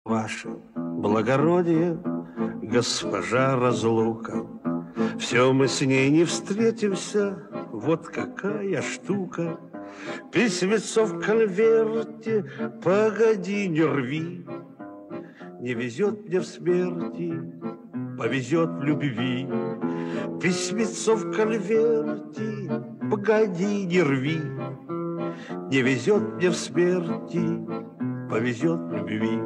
Ваше благородие, госпожа разлука, все мы с ней не встретимся, вот какая штука. Письмецо в конверте, погоди, не рви. Не везет мне в смерти, повезет в любви. Письмецо в конверте, погоди, не рви. Не везет мне в смерти, повезет в любви.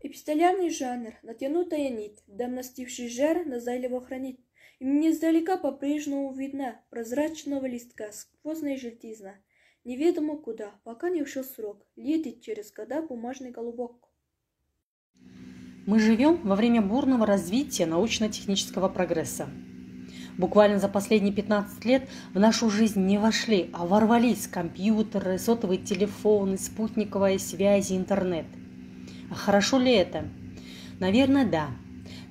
Эпистолярный жанр, натянутая нить, давностивший жар назойливо хранит. И мне издалека по-прежнему видна прозрачного листка сквозная желтизна. Неведомо куда, пока не ушел срок, летит через года бумажный голубок. Мы живем во время бурного развития научно-технического прогресса. Буквально за последние 15 лет в нашу жизнь не вошли, а ворвались компьютеры, сотовые телефоны, спутниковая связь, интернет. А хорошо ли это? Наверное, да.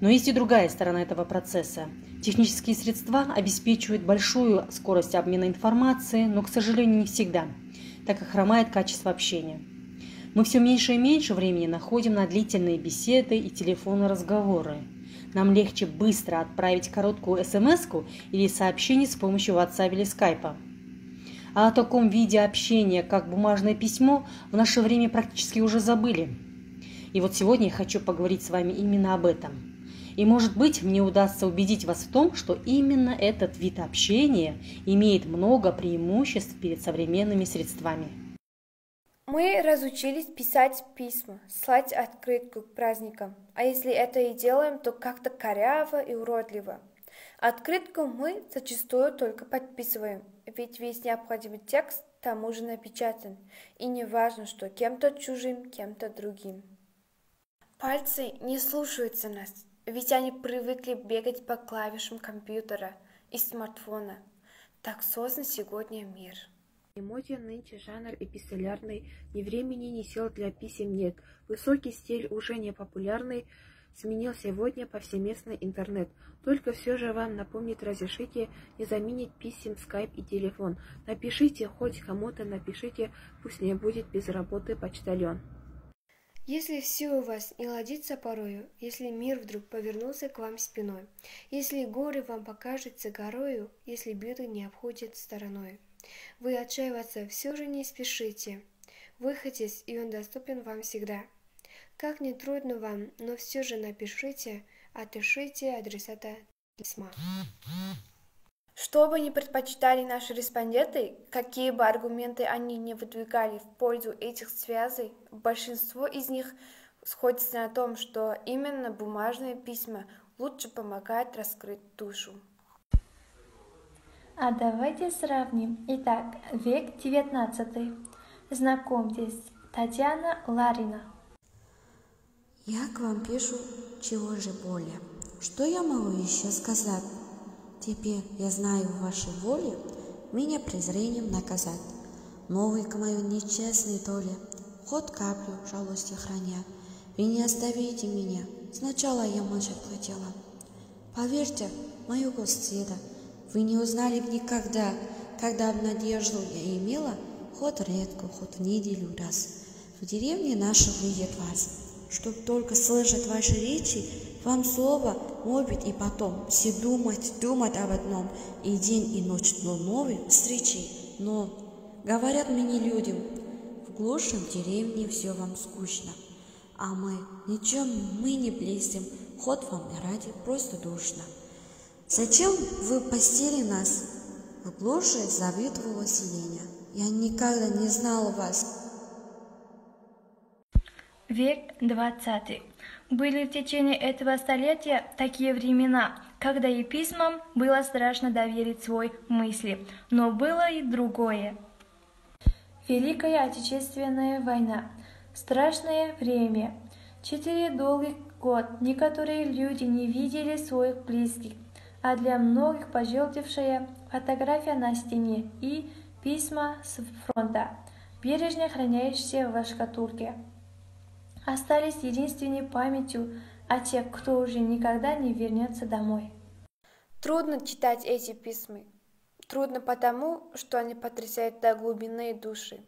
Но есть и другая сторона этого процесса. Технические средства обеспечивают большую скорость обмена информацией, но, к сожалению, не всегда, так как хромает качество общения. Мы все меньше и меньше времени находим на длительные беседы и телефонные разговоры. Нам легче быстро отправить короткую смс-ку или сообщение с помощью WhatsApp или Skype. А о таком виде общения, как бумажное письмо, в наше время практически уже забыли. И вот сегодня я хочу поговорить с вами именно об этом. И, может быть, мне удастся убедить вас в том, что именно этот вид общения имеет много преимуществ перед современными средствами. Мы разучились писать письма, слать открытку к праздникам. А если это и делаем, то как-то коряво и уродливо. Открытку мы зачастую только подписываем, ведь весь необходимый текст там уже напечатан. И не важно, что кем-то чужим, кем-то другим. Пальцы не слушаются нас, ведь они привыкли бегать по клавишам компьютера и смартфона. Так создан сегодня мир. Моден нынче жанр эпистолярный, ни времени, ни сил для писем нет. Высокий стиль уже не популярный, сменил сегодня повсеместный интернет. Только все же вам напомнит, разрешите не заменить писем, скайп и телефон. Напишите, хоть кому-то напишите, пусть не будет без работы почтальон. Если все у вас не ладится порою, если мир вдруг повернулся к вам спиной, если горе вам покажется горою, если беды не обходят стороной, вы отчаиваться все же не спешите. Выход есть, и он доступен вам всегда. Как не трудно вам, но все же напишите, отыщите адресата письма. Что бы ни предпочитали наши респонденты, какие бы аргументы они не выдвигали в пользу этих связей, большинство из них сходится на том, что именно бумажные письма лучше помогают раскрыть душу. А давайте сравним. Итак, век 19. Знакомьтесь, Татьяна Ларина. Я к вам пишу, чего же более. Что я могу еще сказать? Теперь я знаю вашей воле меня презрением наказать. Новый к мою нечестной доле, хоть каплю жалости храня. Вы не оставите меня, сначала я молчать хотела. Поверьте, моего соседа, вы не узнали бы никогда, когда б надежду я имела, хоть редко, хоть в неделю раз. В деревне нашей видят вас, чтоб только слышать ваши речи, вам слово мобит и потом все думать об одном, и день, и ночь до новой встречи. Но, говорят мне людям, в глуши в деревне все вам скучно, а мы ничем мы не блестим, хоть вам и ради просто душно. Зачем вы постели нас в глуши заветового селения? Я никогда не знала вас. Век 20. Были в течение этого столетия такие времена, когда и письмам было страшно доверить свой мысли, но было и другое. Великая Отечественная война. Страшное время. 4 долгих года некоторые люди не видели своих близких, а для многих пожелтевшая фотография на стене и письма с фронта, бережно хранящиеся в шкатулке, остались единственной памятью о тех, кто уже никогда не вернется домой. Трудно читать эти письма. Трудно потому, что они потрясают до глубины души.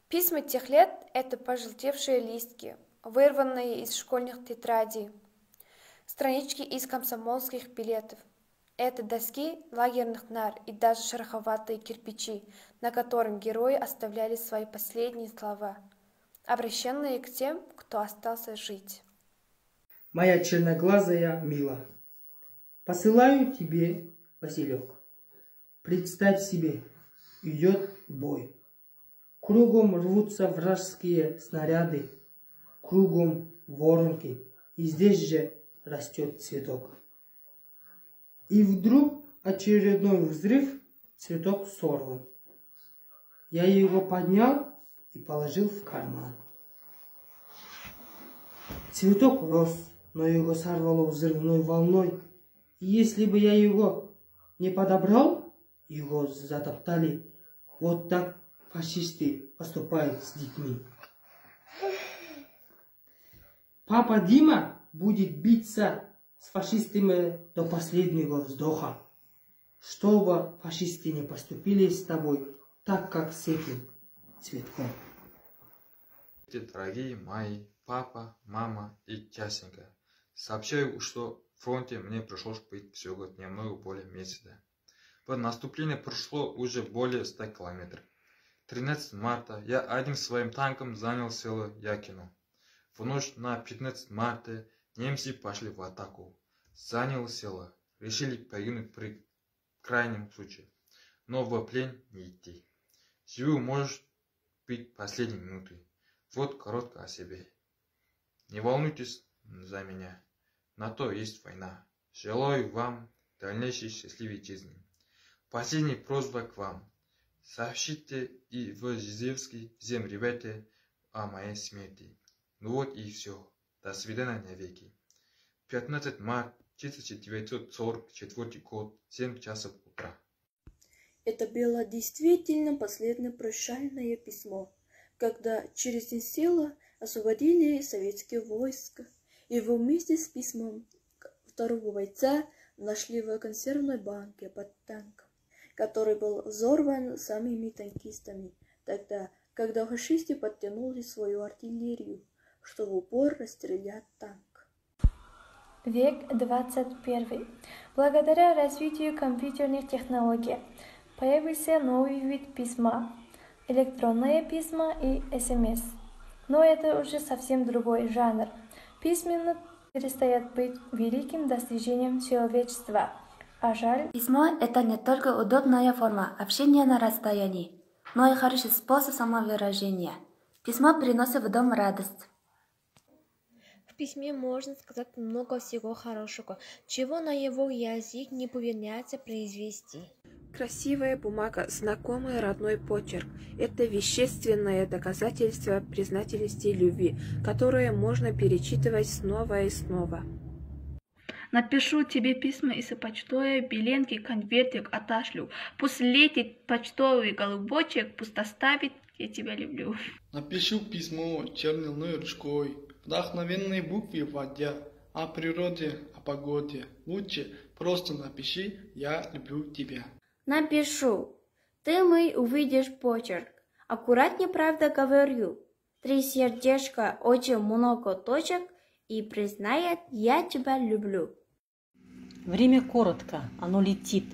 Письма тех лет – это пожелтевшие листки, вырванные из школьных тетрадей, странички из комсомольских билетов. Это доски лагерных нар и даже шероховатые кирпичи, на котором герои оставляли свои последние слова, обращенные к тем, кто остался жить. Моя черноглазая Мила, посылаю тебе Василек. Представь себе, идет бой. Кругом рвутся вражеские снаряды, кругом воронки, и здесь же растет цветок. И вдруг очередной взрыв, цветок сорван. Я его поднял и положил в карман. Цветок рос, но его сорвало взрывной волной. И если бы я его не подобрал, его затоптали. Вот так фашисты поступают с детьми. Папа Дима будет биться с фашистами до последнего вздоха, чтобы фашисты не поступили с тобой так, как с этим цветком. Дорогие мои папа, мама и Тясенька, сообщаю, что в фронте мне пришлось быть всего немного более месяца. В наступлении прошло уже более 100 километров. 13 марта я одним своим танком занял село Якино. В ночь на 15 марта немцы пошли в атаку. Заняли село, решили погибнуть при крайнем случае, но в плен не идти. Живу может быть последней минутой. Вот коротко о себе. Не волнуйтесь за меня, на то есть война. Желаю вам дальнейшей счастливой жизни. Последняя просьба к вам. Сообщите и в Жизевский всем ребята о моей смерти. Ну вот и все. До свидания навеки. 15 марта 1944 год, 7 часов утра. Это было действительно последнее прощальное письмо, когда через села освободили советские войска. Его вместе с письмом второго бойца нашли в консервной банке под танком, который был взорван самими танкистами, тогда, когда фашисты подтянули свою артиллерию, чтобы в упор расстрелять танк. Век 21. Благодаря развитию компьютерных технологий появился новый вид письма – электронные письма и СМС. Но это уже совсем другой жанр. Письменно перестает быть великим достижением человечества. А жаль. Письмо – это не только удобная форма общения на расстоянии, но и хороший способ самовыражения. Письмо приносит в дом радость. В письме можно сказать много всего хорошего, чего на его язык не повернется произвести. Красивая бумага, знакомый родной почерк – это вещественное доказательство признательности и любви, которое можно перечитывать снова и снова. Напишу тебе письма из почтовой биленки, конвертик отошлю. Пусть летит почтовый голубочек, пусть оставит, я тебя люблю. Напишу письмо чернильной ручкой, вдохновенные буквы вводя, о природе, о погоде. Лучше просто напиши «Я люблю тебя». Напишу. Ты мой увидишь почерк. Аккуратнее, правда, говорю. 3 сердечка, очень много точек и признает «Я тебя люблю». Время коротко, оно летит,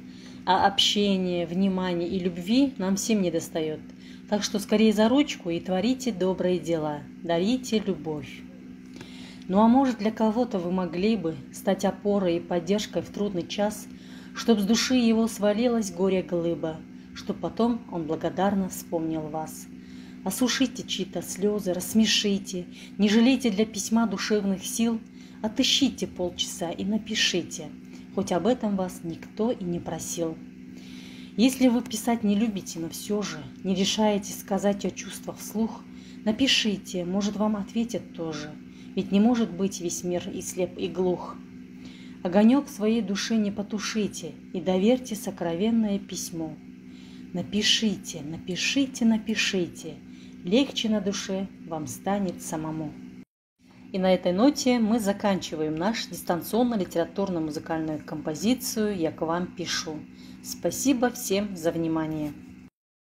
а общения, внимания и любви нам всем недостает. Так что скорее за ручку и творите добрые дела, дарите любовь. Ну а может, для кого-то вы могли бы стать опорой и поддержкой в трудный час, чтоб с души его свалилась горе-глыба, чтоб потом он благодарно вспомнил вас. Осушите чьи-то слезы, рассмешите, не жалейте для письма душевных сил, отыщите полчаса и напишите, хоть об этом вас никто и не просил. Если вы писать не любите, но все же не решаетесь сказать о чувствах вслух, напишите, может, вам ответят тоже, ведь не может быть весь мир и слеп, и глух. Огонек своей души не потушите и доверьте сокровенное письмо. Напишите, напишите, напишите, легче на душе вам станет самому. И на этой ноте мы заканчиваем нашу дистанционно-литературно-музыкальную композицию «Я к вам пишу». Спасибо всем за внимание.